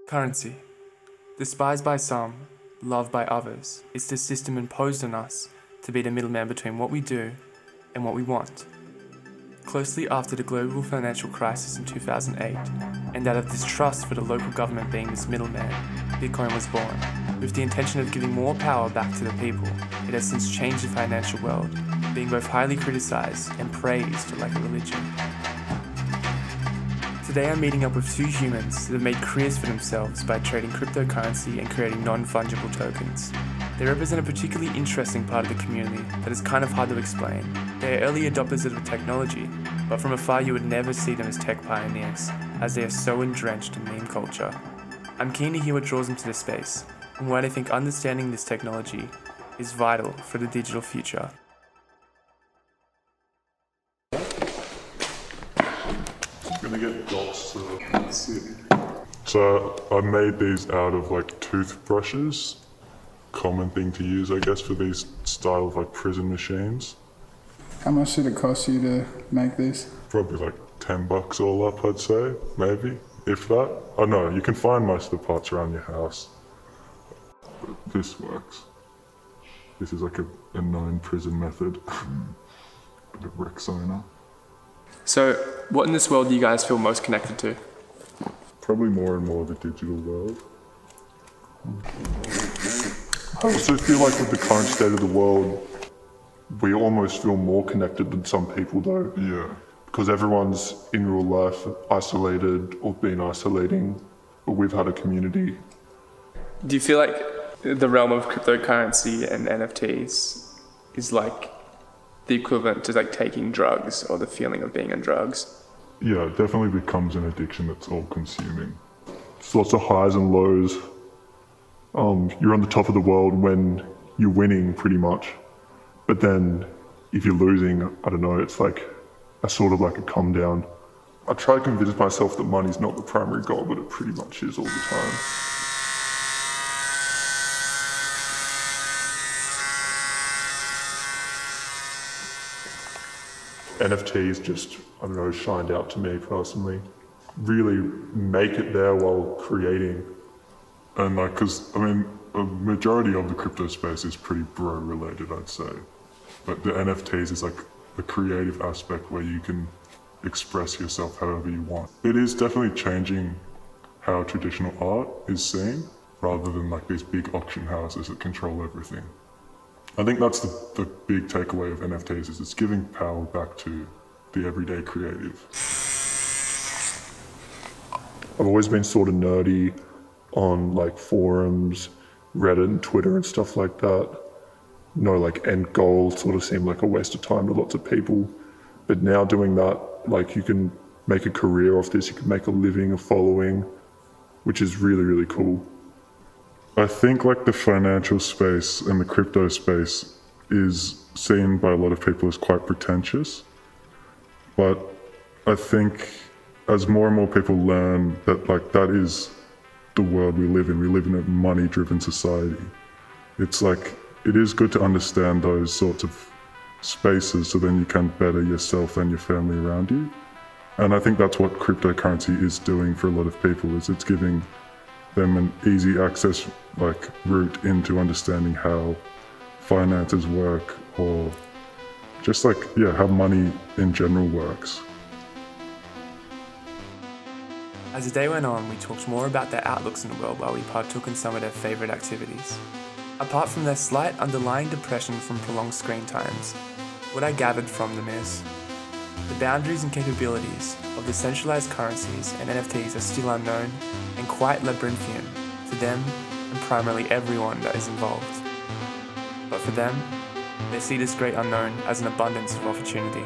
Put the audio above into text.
Currency. Despised by some, loved by others, it's the system imposed on us to be the middleman between what we do and what we want. Closely after the global financial crisis in 2008, and out of distrust for the local government being this middleman, Bitcoin was born. With the intention of giving more power back to the people, it has since changed the financial world, being both highly criticized and praised like a religion. Today I'm meeting up with two humans that have made careers for themselves by trading cryptocurrency and creating non-fungible tokens. They represent a particularly interesting part of the community that is kind of hard to explain. They are early adopters of the technology, but from afar you would never see them as tech pioneers, as they are so entrenched in meme culture. I'm keen to hear what draws them to this space, and why they think understanding this technology is vital for the digital future. Gonna get dots to see. So I made these out of like toothbrushes. Common thing to use, I guess, for these style of like prison machines. How much did it cost you to make this? Probably like $10 all up, I'd say, maybe, if that. Oh no, you can find most of the parts around your house. But this works. This is like a known prison method. The Rexona. So, what in this world do you guys feel most connected to? Probably more and more the digital world. I also feel like with the current state of the world, we almost feel more connected than some people though. Yeah. Because everyone's in real life isolated or been isolating, but we've had a community. Do you feel like the realm of cryptocurrency and NFTs is like the equivalent to like taking drugs or the feeling of being on drugs? Yeah, it definitely becomes an addiction that's all consuming. It's lots of highs and lows. You're on the top of the world when you're winning pretty much. But then if you're losing, I don't know, it's like a sort of like a come down. I try to convince myself that money's not the primary goal, but it pretty much is all the time. NFTs just, I don't know, shined out to me personally. Really make it there while creating. And like, cause I mean, a majority of the crypto space is pretty bro related, I'd say. But the NFTs is like the creative aspect where you can express yourself however you want. It is definitely changing how traditional art is seen, rather than like these big auction houses that control everything. I think that's the big takeaway of NFTs is it's giving power back to the everyday creative. I've always been sort of nerdy on like forums, Reddit and Twitter and stuff like that. You know, like end goal sort of seemed like a waste of time to lots of people. But now doing that, like you can make a career off this, you can make a living, a following, which is really, really cool. I think like the financial space and the crypto space is seen by a lot of people as quite pretentious. But I think as more and more people learn that like that is the world we live in a money-driven society. It's like, it is good to understand those sorts of spaces so then you can better yourself and your family around you. And I think that's what cryptocurrency is doing for a lot of people, is it's giving them an easy access like route into understanding how finances work, or just like, yeah, how money in general works. As the day went on, we talked more about their outlooks in the world while we partook in some of their favourite activities. Apart from their slight underlying depression from prolonged screen times, what I gathered from them is the boundaries and capabilities of decentralized currencies and NFTs are still unknown and quite labyrinthian to them and primarily everyone that is involved. But for them, they see this great unknown as an abundance of opportunity.